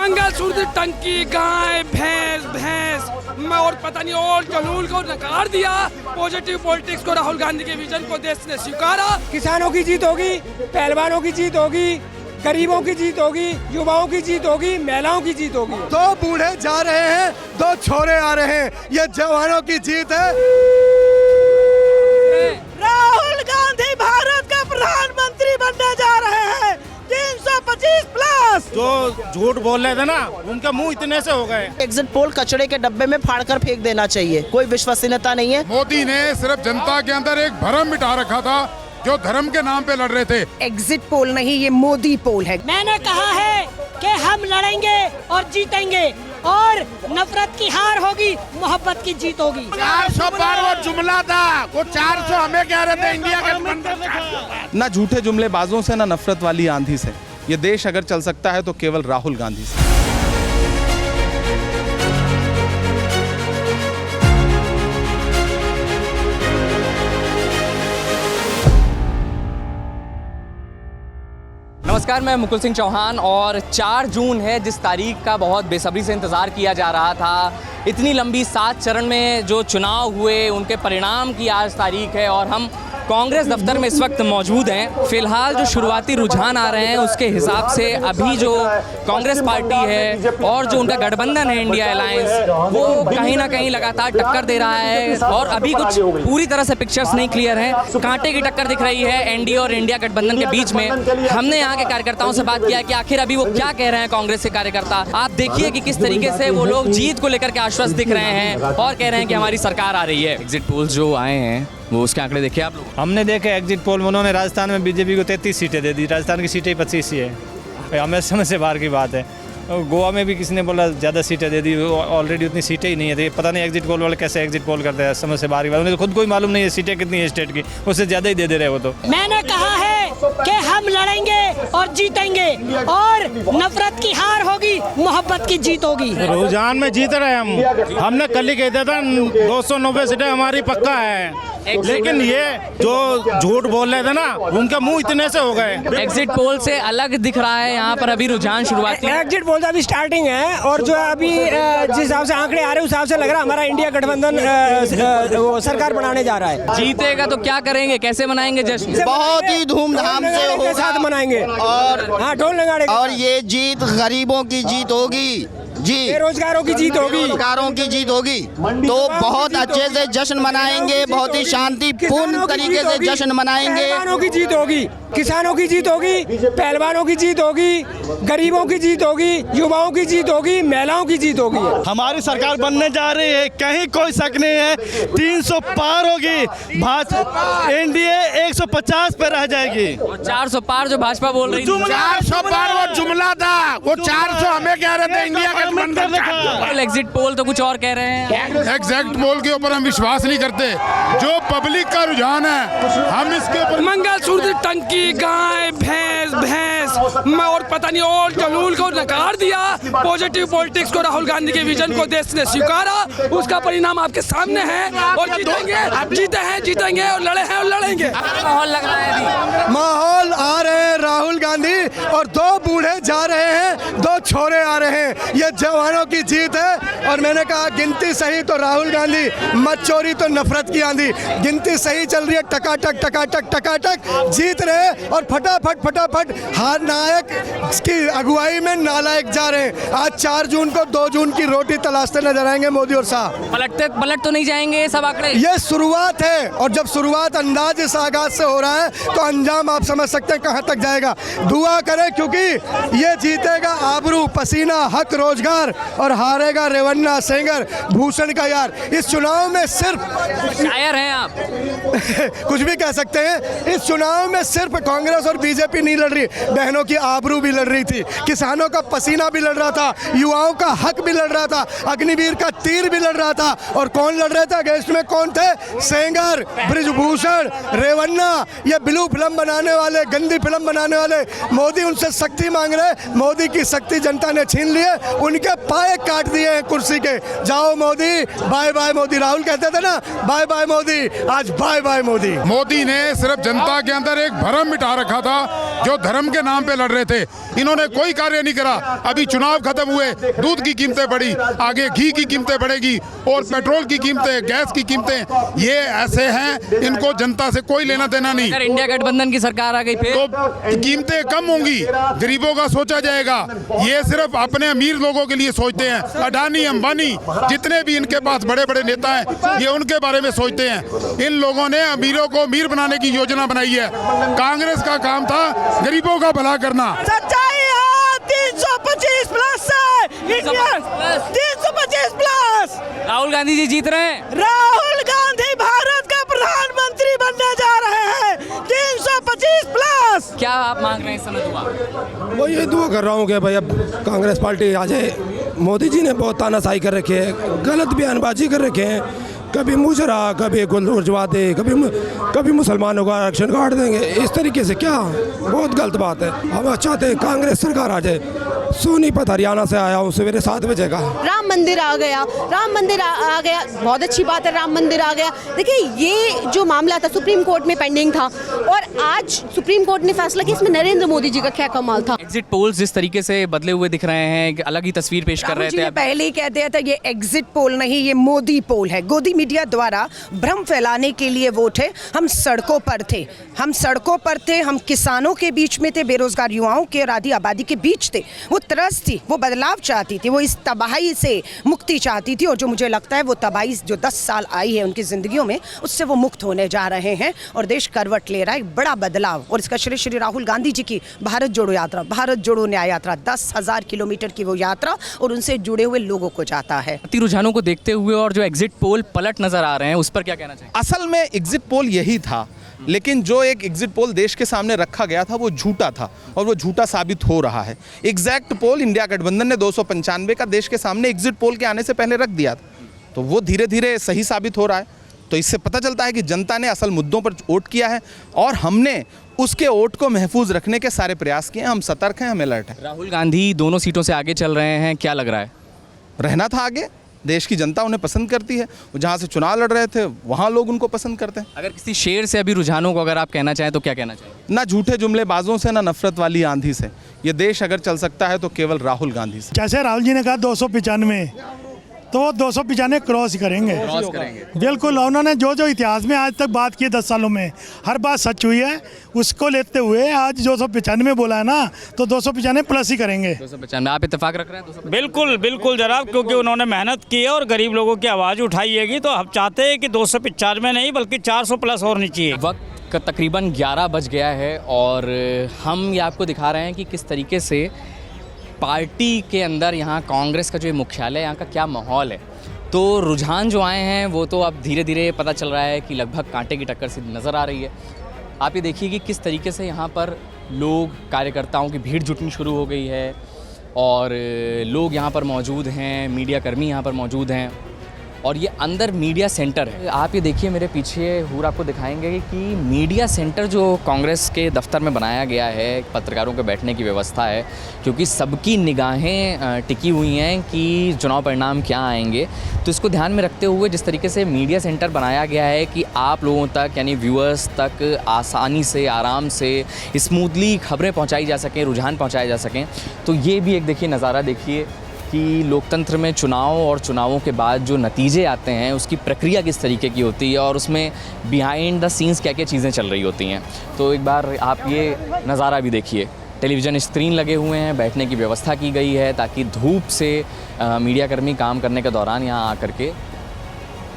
मंगलसूत्र, टंकी, गाय, भैंस और पता नहीं और जलूल को नकार दिया। पॉजिटिव पॉलिटिक्स को, राहुल गांधी के विजन को देश ने स्वीकारा। किसानों की जीत होगी, पहलवानों की जीत होगी, गरीबों की जीत होगी, युवाओं की जीत होगी, महिलाओं की जीत होगी। दो बूढ़े जा रहे हैं, दो छोरे आ रहे हैं, ये जवानों की जीत है। राहुल गांधी भारत का प्रधानमंत्री बनने जा रहे हैं। 325 प्लस। जो झूठ बोल रहे थे ना, उनके मुंह इतने से हो गए। एग्जिट पोल कचड़े के डब्बे में फाड़कर फेंक देना चाहिए, कोई विश्वसनीयता नहीं है। मोदी ने सिर्फ जनता के अंदर एक भ्रम मिटा रखा था, जो धर्म के नाम पे लड़ रहे थे। एग्जिट पोल नहीं, ये मोदी पोल है। मैंने कहा है कि हम लड़ेंगे और जीतेंगे और नफरत की हार होगी, मोहब्बत की जीत होगी। 400 बार वो जुमला था, वो 400 हमें कह रहे थे इंडिया गठबंधन। ना झूठे जुमलेबाजों से, ना नफरत वाली आंधी से। ये देश अगर चल सकता है तो केवल राहुल गांधी से। नमस्कार, मैं मुकुल सिंह चौहान और 4 जून है जिस तारीख का बहुत बेसब्री से इंतज़ार किया जा रहा था। इतनी लंबी 7 चरण में जो चुनाव हुए उनके परिणाम की आज तारीख है और हम कांग्रेस दफ्तर में इस वक्त मौजूद हैं। फिलहाल जो शुरुआती रुझान आ रहे हैं उसके हिसाब से अभी जो कांग्रेस पार्टी है और जो उनका गठबंधन है इंडिया अलायंस, वो कहीं ना कहीं लगातार टक्कर दे रहा है और अभी कुछ पूरी तरह से पिक्चर्स नहीं क्लियर हैं। कांटे की टक्कर दिख रही है एनडीए और इंडिया गठबंधन के बीच में। हमने यहाँ के कार्यकर्ताओं से बात किया कि आखिर अभी वो क्या कह रहे हैं कांग्रेस के कार्यकर्ता। आप देखिए कि किस तरीके से वो लोग जीत को लेकर के आश्वस्त दिख रहे हैं और कह रहे हैं कि हमारी सरकार आ रही है। एग्जिट पोल्स जो आए हैं वो उसके आंकड़े देखे आप लोग? हमने देखे एग्जिट पोल में, उन्होंने राजस्थान में बीजेपी को 33 सीटें दे दी। राजस्थान की सीटें 25 ही है, हमें समझ से बाहर की बात है। गोवा में भी किसी ने बोला ज़्यादा सीटें दे दी, ऑलरेडी उतनी सीटें ही नहीं है। पता नहीं एग्जिट पोल वाले कैसे एग्जिट पोल करते हैं, समझ से बाहर की बात। उन्हें तो खुद कोई मालूम नहीं है सीटें कितनी है स्टेट की, उससे ज़्यादा ही दे रहे वो तो। मैंने कहा है कि हम लड़ेंगे और जीतेंगे और नफरत की हार होगी, मोहब्बत की जीत होगी। रुझान में जीत रहे हम। हमने कल ही कहते था 290 सीटें हमारी पक्का है, लेकिन ये जो झूठ बोल रहे थे ना, उनके मुंह इतने से हो गए। एग्जिट पोल से अलग दिख रहा है यहाँ पर अभी रुझान शुरुआती। एग्जिट पोल अभी स्टार्टिंग है और जो अभी जिस हिसाब से आंकड़े आ रहे हैं उस हिसाब से लग रहा है हमारा इंडिया गठबंधन सरकार बनाने जा रहा है। जीतेगा तो क्या करेंगे, कैसे मनाएंगे जश्न? बहुत ही धूमधाम से होगा, साथ मनाएंगे और हाँ ढोल नगाड़े। और ये जीत गरीबों की जीत होगी जी, बेरोजगारों की जीत होगी, बेरोजगारों की जीत होगी। तो बहुत अच्छे से जश्न मनाएंगे, बहुत ही शांतिपूर्ण तरीके से जश्न मनाएंगे। पहलवानों की जीत होगी, किसानों की जीत होगी, पहलवानों की जीत होगी, गरीबों की जीत होगी, युवाओं की जीत होगी, महिलाओं की जीत होगी। हमारी सरकार बनने जा रही है, कहीं कोई शक नहीं है। 300 पार होगी, भाजपा एनडीए 150 पे रह जाएगी। 400 पार जो भाजपा बोल रही थी, 400 पार वो जुमला था, वो 400 हमें कह रहे थे इंडिया गठबंधन। एग्जिट पोल तो कुछ और कह रहे हैं। एग्जैक्ट पोल के ऊपर हम विश्वास नहीं करते, जो पब्लिक का रुझान है हम इसके ऊपर। मंगलसूत्र, टंकी, गाय, भैंस और पता नहीं और जलूल को नकार दिया। पॉजिटिव पॉलिटिक्स को, राहुल गांधी के विजन को देश ने स्वीकारा। उसका परिणाम आपके सामने है और जीतेंगे और लड़े हैं और लड़ेंगे। माहौल लग रहा है अभी। माहौल आ रहे हैं राहुल गांधी और दो बूढ़े जा रहे हैं, दो छोरे आ रहे हैं, ये जवानों की जीत है। और मैंने कहा गिनती सही तो राहुल गांधी, मत चोरी तो नफरत की आंधी। गिनती सही चल रही है, टकाटक टकाटक टकाटक जीत रहे और फटाफट हार नायक की अगुवाई में नालायक जा रहे हैं। आज 4 जून को 2 जून की रोटी तलाशते नजर आएंगे मोदी और शाह। पलट तो नहीं जाएंगे सब आंकड़े। ये शुरुआत है और जब शुरुआत अंदाज इस आगाज से हो रहा है तो अंजाम आप समझ सकते हैं कहां तक जाएगा। दुआ करें क्योंकि ये जीतेगा आबरू, पसीना, हक, रोजगार और हारेगा रेवन्ना, सेंगर, भूषण का यार। इस चुनाव में सिर्फ शायर हैं आप। कुछ भी कह सकते हैं। इस चुनाव में सिर्फ कांग्रेस और बीजेपी नहीं लड़ रही, बहनों की आबरू भी लड़ रही थी, किसानों का पसीना भी लड़ रहा था, युवाओं का हक भी लड़ रहा था, अग्निवीर का तीर भी लड़ रहा था। और कौन लड़ रहे थे अगेंस्ट में? कौन थे? सेंगर, ब्रिजभूषण, रेवन्ना, ये ब्लू फिल्म बनाने वाले, गंदी फिल्म बनाने वाले। मोदी उनसे शक्ति मांग रहे, मोदी की शक्ति जनता ने छीन ली है, उनके पाए काट दिए हैं कुर्सी के। जाओ मोदी, बाय बाय मोदी। राहुल कहते थे ना बाय बाय मोदी, आज बाय बाय मोदी। मोदी ने सिर्फ जनता के अंदर एक भ्रम मिटा रखा था, जो धर्म के नाम पे लड़ रहे थे, इन्होंने कोई कार्य नहीं करा। अभी चुनाव खत्म हुए, दूध की कीमतें बढ़ी, आगे घी की कीमतें बढ़ेगी और पेट्रोल की कीमतें, गैस की कीमतें, ये ऐसे हैं, इनको जनता से कोई लेना देना नहीं। अगर इंडिया गठबंधन की सरकार आ गई फिर तो कीमतें कम होंगी, गरीबों का सोचा जाएगा। ये सिर्फ अपने अमीर लोगों के लिए सोचते हैं। अडानी, अंबानी, जितने भी इनके पास बड़े बड़े नेता हैं, ये उनके बारे में सोचते हैं। इन लोगों ने अमीरों को अमीर बनाने की योजना बनाई है। कांग्रेस का काम था गरीबों का भला करना। सच्चाई है 325 प्लस है, 325 प्लस। राहुल गांधी जी जीत रहे हैं। राहुल गांधी भारत का प्रधानमंत्री बनने जा रहे हैं, 325 प्लस। क्या आप मांग रहे हैं इस समय दुआ? वो ये दुआ कर रहा हूँ कि भाई अब कांग्रेस पार्टी आ जाए। मोदी जी ने बहुत तानाशाही कर रखे है, गलत बयानबाजी कर रखे हैं, कभी मुजरा, कभी गुलरवादे, कभी मुसलमानों का आरक्षण काट देंगे। इस तरीके से क्या, बहुत गलत बात है। हम चाहते हैं कांग्रेस सरकार आ जाए। सोनीपत हरियाणा से आया हूँ सवेरे 7 बजे का। राम मंदिर आ गया, राम मंदिर आ गया, बहुत अच्छी बात है, राम मंदिर आ गया। देखिए, ये जो मामला था सुप्रीम कोर्ट में पेंडिंग था और आज सुप्रीम कोर्ट ने फैसला किया। इसमें नरेंद्र मोदी जी का क्या कमाल था। एग्जिट पोल्स जिस तरीके से बदले हुए दिख रहे हैं, अलग ही तस्वीर पेश कर रहे थे। पहले ही कह दिया था ये एग्जिट पोल नहीं, ये मोदी पोल है। गोदी मीडिया द्वारा भ्रम फैलाने के लिए वोट है। हम सड़कों पर थे, हम किसानों के बीच में थे, बेरोजगार युवाओं के और आधी आबादी के बीच थे। वो तरस थी, वो बदलाव चाहती थी, वो इस तबाही से मुक्ति चाहती थी। और जो मुझे लगता है वो तबाही जो 10 साल आई है उनकी जिंदगियों में, उससे वो मुक्त होने जा रहे हैं और देश करवट ले रहा है, एक बड़ा बदलाव। और इसका श्री राहुल गांधी जी की भारत जोड़ो यात्रा, भारत जोड़ो न्याय यात्रा, 10,000 किलोमीटर की वो यात्रा और उनसे जुड़े हुए लोगों को जाता है। रुझानों को देखते हुए और जो एग्जिट पोल पलट नजर आ रहे हैं, उस पर क्या कहना चाहिए? असल में एग्जिट पोल यही था, लेकिन जो एक एग्जिट पोल देश के सामने रखा गया था वो झूठा था और वो झूठा साबित हो रहा है। एग्जैक्ट पोल इंडिया गठबंधन ने 295 का देश के सामने एग्जिट पोल के आने से पहले रख दिया था, तो वो धीरे धीरे सही साबित हो रहा है। तो इससे पता चलता है कि जनता ने असल मुद्दों पर वोट किया है और हमने उसके वोट को महफूज रखने के सारे प्रयास किए हैं। हम सतर्क हैं, हम अलर्ट हैं। राहुल गांधी दोनों सीटों से आगे चल रहे हैं, क्या लग रहा है? रहना था आगे, देश की जनता उन्हें पसंद करती है। वो जहाँ से चुनाव लड़ रहे थे वहाँ लोग उनको पसंद करते हैं। अगर किसी शेर से अभी रुझानों को अगर आप कहना चाहें तो क्या कहना चाहिए? ना झूठे जुमलेबाजों से, ना नफरत वाली आंधी से। ये देश अगर चल सकता है तो केवल राहुल गांधी से। जैसे राहुल जी ने कहा 295, तो 295 क्रॉस करेंगे। बिल्कुल, उन्होंने जो जो इतिहास में आज तक बात की 10 सालों में, हर बात सच हुई है। उसको लेते हुए आज 295 बोला है ना, तो 295 प्लस ही करेंगे। 295 आप इत्तेफाक रख रहे हैं? बिल्कुल बिल्कुल जनाब, क्योंकि उन्होंने मेहनत की है और गरीब लोगों की आवाज़ उठाई, तो हम चाहते हैं कि 295 नहीं बल्कि 400 प्लस होनी चाहिए। वक्त तकरीबन 11 बज गया है और हम ये आपको दिखा रहे हैं कि किस तरीके से पार्टी के अंदर यहाँ कांग्रेस का जो मुख्यालय, यहाँ का क्या माहौल है। तो रुझान जो आए हैं वो तो अब धीरे धीरे पता चल रहा है कि लगभग कांटे की टक्कर सी नज़र आ रही है। आप ये देखिए कि किस तरीके से यहाँ पर लोग, कार्यकर्ताओं की भीड़ जुटनी शुरू हो गई है और लोग यहाँ पर मौजूद हैं, मीडिया कर्मी यहाँ पर मौजूद हैं और ये अंदर मीडिया सेंटर है। आप ये देखिए मेरे पीछे हूर आपको दिखाएंगे कि मीडिया सेंटर जो कांग्रेस के दफ्तर में बनाया गया है, पत्रकारों के बैठने की व्यवस्था है, क्योंकि सबकी निगाहें टिकी हुई हैं कि चुनाव परिणाम क्या आएंगे। तो इसको ध्यान में रखते हुए जिस तरीके से मीडिया सेंटर बनाया गया है कि आप लोगों तक, यानी व्यूअर्स तक आसानी से, आराम से, स्मूथली खबरें पहुँचाई जा सकें, रुझान पहुँचाए जा सकें। तो ये भी एक देखिए नज़ारा देखिए कि लोकतंत्र में चुनाव और चुनावों के बाद जो नतीजे आते हैं उसकी प्रक्रिया किस तरीके की होती है और उसमें बिहाइंड द सीन्स क्या क्या चीज़ें चल रही होती हैं। तो एक बार आप ये नज़ारा भी देखिए, टेलीविज़न स्क्रीन लगे हुए हैं, बैठने की व्यवस्था की गई है ताकि धूप से मीडियाकर्मी काम करने के दौरान यहाँ आकर के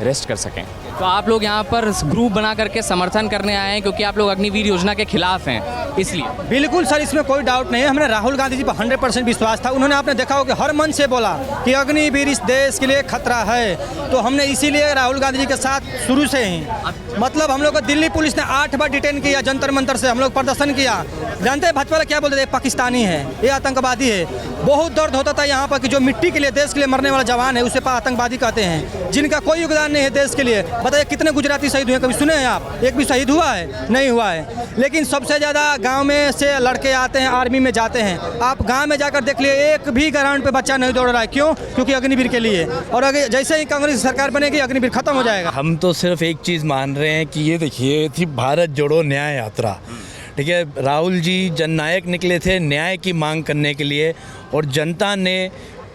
रेस्ट कर सकें। तो आप लोग यहाँ पर ग्रुप बना करके समर्थन करने आए हैं क्योंकि आप लोग अग्निवीर योजना के खिलाफ हैं, इसलिए? बिल्कुल सर, इसमें कोई डाउट नहीं है। हमने राहुल गांधी जी पर 100% विश्वास था। उन्होंने, आपने देखा हो कि हर मन से बोला कि अग्निवीर इस देश के लिए खतरा है, तो हमने इसीलिए राहुल गांधी जी के साथ शुरू से ही, मतलब हम लोग को दिल्ली पुलिस ने 8 बार डिटेन किया, जंतर मंतर से हम लोग प्रदर्शन किया। जानते हैं भाजपा वाले क्या बोलते थे? पाकिस्तानी है, ये आतंकवादी है। बहुत दर्द होता था यहाँ पर कि जो मिट्टी के लिए, देश के लिए मरने वाला जवान है उसे आतंकवादी कहते हैं, जिनका कोई योगदान नहीं है देश के लिए। बताइए कितने गुजराती शहीद हुए, कभी सुने हैं आप? एक भी शहीद हुआ है? नहीं हुआ है। लेकिन सबसे ज़्यादा गांव में से लड़के आते हैं, आर्मी में जाते हैं। आप गांव में जाकर देख लिए, एक भी ग्राउंड पे बच्चा नहीं दौड़ रहा है। क्यों? क्योंकि अग्निवीर के लिए। और अगर जैसे ही कांग्रेस सरकार बनेगी अग्निवीर खत्म हो जाएगा। हम तो सिर्फ एक चीज़ मान रहे हैं कि ये देखिए थी भारत जोड़ो न्याय यात्रा, ठीक है, राहुल जी जननायक निकले थे न्याय की मांग करने के लिए, और जनता ने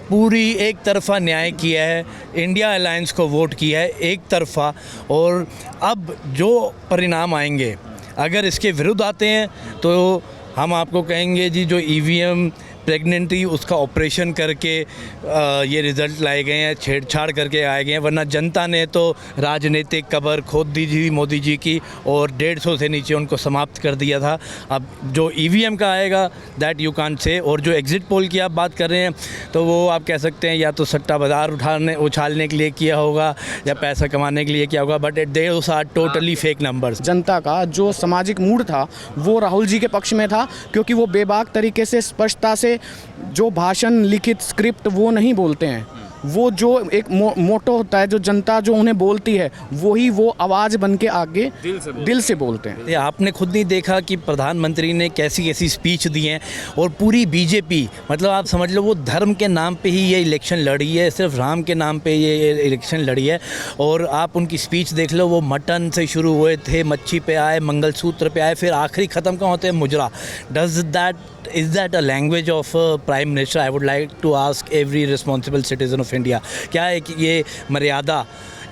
पूरी एक तरफ़ा न्याय किया है, इंडिया अलायंस को वोट किया है एक तरफ़ा। और अब जो परिणाम आएंगे, अगर इसके विरुद्ध आते हैं तो हम आपको कहेंगे जी जो EVM प्रेगनेंट थी उसका ऑपरेशन करके ये रिज़ल्ट लाए गए हैं, छेड़छाड़ करके आए गए हैं, वरना जनता ने तो राजनीतिक कब्र खोद दी थी मोदी जी की और 150 से नीचे उनको समाप्त कर दिया था। अब जो EVM का आएगा दैट यू कांट से। और जो एग्ज़िट पोल की आप बात कर रहे हैं तो वो आप कह सकते हैं या तो सट्टा बाज़ार उछालने के लिए किया होगा या पैसा कमाने के लिए किया होगा, but those are totally fake numbers. जनता का जो सामाजिक मूड था वो राहुल जी के पक्ष में था, क्योंकि वो बेबाक तरीके से स्पष्टता से जो भाषण लिखित स्क्रिप्ट वो नहीं बोलते हैं, वो जो एक मोटो होता है जो जनता जो उन्हें बोलती है वही वो आवाज़ बन के आगे दिल से बोलते हैं। आपने खुद नहीं देखा कि प्रधानमंत्री ने कैसी कैसी स्पीच दी हैं, और पूरी बीजेपी मतलब आप समझ लो वो धर्म के नाम पे ही ये इलेक्शन लड़ी है, सिर्फ राम के नाम पे ये इलेक्शन लड़ी है। और आप उनकी स्पीच देख लो, वो मटन से शुरू हुए थे, मच्छी पे आए, मंगलसूत्र पे आए, फिर आखिरी ख़त्म कहाँ होते हैं, मुजरा। Is that a language of Prime Minister? I would like to ask every responsible citizen of India. क्या है कि ये मर्यादा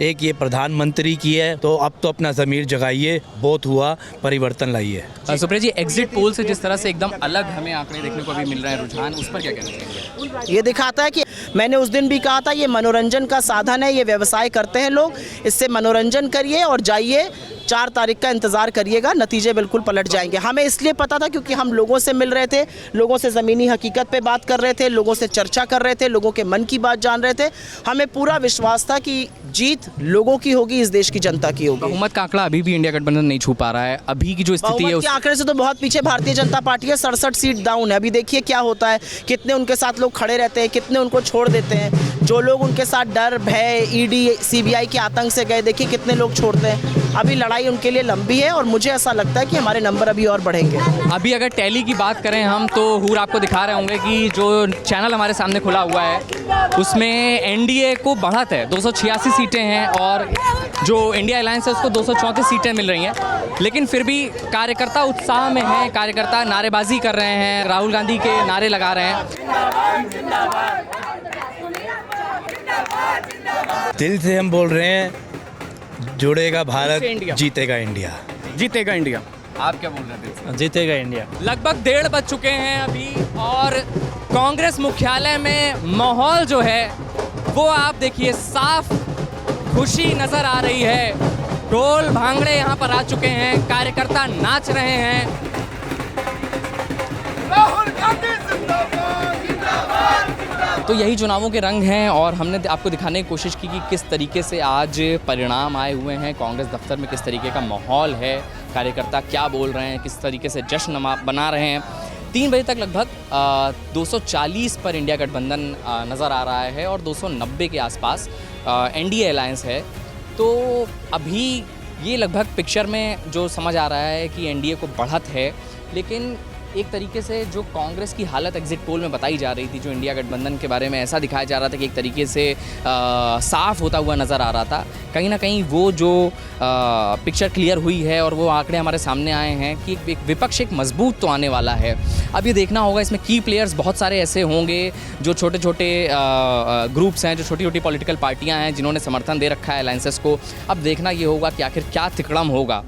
एक ये प्रधानमंत्री की है? तो अब तो अपना ज़मीर जगाइए, बहुत हुआ, परिवर्तन लाइए। सुप्रिया जी, एग्जिट पोल से जिस तरह से एकदम अलग हमें आंकड़े देखने को अभी मिल रहे हैं, रुझान, उस पर क्या कहना चाहेंगे? ये दिखाता है कि मैंने उस दिन भी कहा था ये मनोरंजन का साधन है, ये व्यवसाय करते हैं लोग, इससे मनोरंजन करिए और जाइए, 4 तारीख का इंतज़ार करिएगा, नतीजे बिल्कुल पलट जाएंगे। हमें इसलिए पता था क्योंकि हम लोगों से मिल रहे थे, लोगों से ज़मीनी हकीकत पे बात कर रहे थे, लोगों से चर्चा कर रहे थे, लोगों के मन की बात जान रहे थे। हमें पूरा विश्वास था कि जीत लोगों की होगी, इस देश की जनता की होगी। बहुमत का आंकड़ा अभी भी इंडिया गठबंधन नहीं छू पा रहा है। अभी की जो स्थिति है उस आंकड़े से तो बहुत पीछे भारतीय जनता पार्टी है, 67 सीट डाउन है। अभी देखिए क्या होता है, कितने उनके साथ लोग खड़े रहते हैं, कितने उनको छोड़ देते हैं। जो लोग उनके साथ डर, भय, ED, CBI के आतंक से गए, देखिए कितने लोग छोड़ते हैं। अभी लड़ाई उनके लिए लंबी है और मुझे ऐसा लगता है कि हमारे नंबर अभी और बढ़ेंगे। अभी अगर टैली की बात करें हम, तो हूर आपको दिखा रहे होंगे कि जो चैनल हमारे सामने खुला हुआ है उसमें NDA को बढ़त है, 286 सीटें हैं, और जो इंडिया अलायंस है उसको 234 सीटें मिल रही हैं। लेकिन फिर भी कार्यकर्ता उत्साह में हैं, कार्यकर्ता नारेबाजी कर रहे हैं, राहुल गांधी के नारे लगा रहे हैं। दिल से हम बोल रहे हैं, जुड़ेगा भारत, जीतेगा इंडिया। जीतेगा इंडिया। आप क्या बोल रहे थे? जीतेगा इंडिया। लगभग 1:30 बज चुके हैं अभी, और कांग्रेस मुख्यालय में माहौल जो है वो आप देखिए, साफ खुशी नजर आ रही है। ढोल भांगड़े यहाँ पर आ चुके हैं, कार्यकर्ता नाच रहे हैं। राहुल गांधी जिंदाबाद, जिंदाबाद, जिंदाबाद। तो यही चुनावों के रंग हैं, और हमने आपको दिखाने की कोशिश की कि किस तरीके से आज परिणाम आए हुए हैं, कांग्रेस दफ्तर में किस तरीके का माहौल है, कार्यकर्ता क्या बोल रहे हैं, किस तरीके से जश्न बना रहे हैं। 3 बजे तक लगभग 240 पर इंडिया गठबंधन नज़र आ रहा है, और 290 के आसपास NDA अलायंस है। तो अभी ये लगभग पिक्चर में जो समझ आ रहा है कि NDA को बढ़त है, लेकिन एक तरीके से जो कांग्रेस की हालत एग्जिट पोल में बताई जा रही थी, जो इंडिया गठबंधन के बारे में ऐसा दिखाया जा रहा था कि एक तरीके से साफ होता हुआ नज़र आ रहा था, कहीं ना कहीं वो जो पिक्चर क्लियर हुई है और वो आंकड़े हमारे सामने आए हैं कि एक विपक्ष एक मजबूत तो आने वाला है। अब ये देखना होगा, इसमें की प्लेयर्स बहुत सारे ऐसे होंगे जो छोटे छोटे ग्रुप्स हैं, जो छोटी छोटी पॉलिटिकल पार्टियाँ हैं जिन्होंने समर्थन दे रखा है अलायंसेस को। अब देखना ये होगा कि आखिर क्या तिकड़म होगा।